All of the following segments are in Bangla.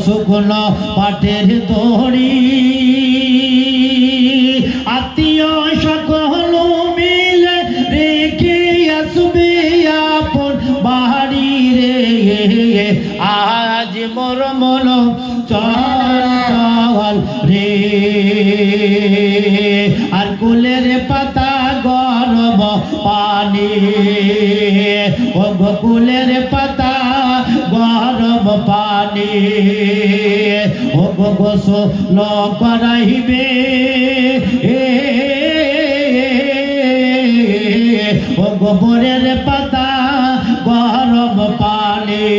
শুকনো পাটের দড়ি আত্মীয় সকল মিলে রেখে আসবে আপন বাড়ি রে। আজ মোর মন চল রে আর কুলের পাতা গরম পানি ও কুলের পাতা গরম পানি ও গোসল করাইবে ও গোবরের পাতা গরম পানি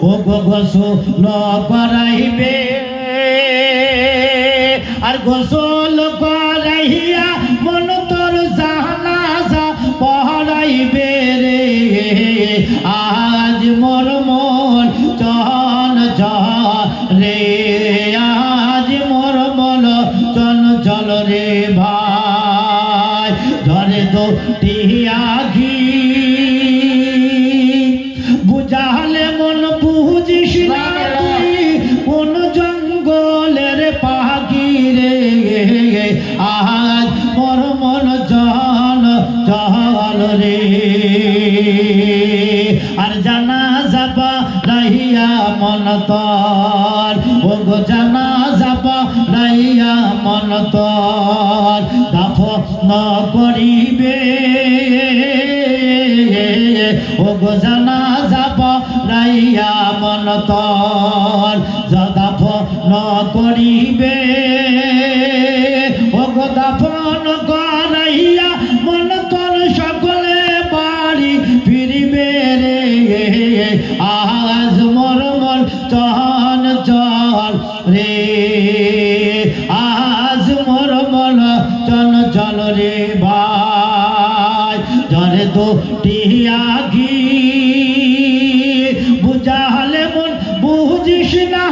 ও গোসল করাইবে আর গোসল করাইয়া মন তোর জানাজা পড়াইবে রে। আজ মোর মন চল রে আজ মোর মন চল রে ভাই ধরে তো টিয়াঘি বুঝালে মন বুঝিস না তুই কোন জঙ্গলের পাখি রে। আজ মোর মন চল রে আর জানা যাবা লাইয়া মন তর ও গো জানা যাবা লাইয়া মন তর দাফন করিবে ও গো জানা যাবা লাইয়া মন তর দাফন করিবে ও গো দাফন করাইয়া মন তর সকলে বাড়ি ফিরিবে রে। আজ মোর মন চল রে আজ মোর মন চল রে ভাই ধরে তো টিয়াঘি বুঝালে মন বুঝিস না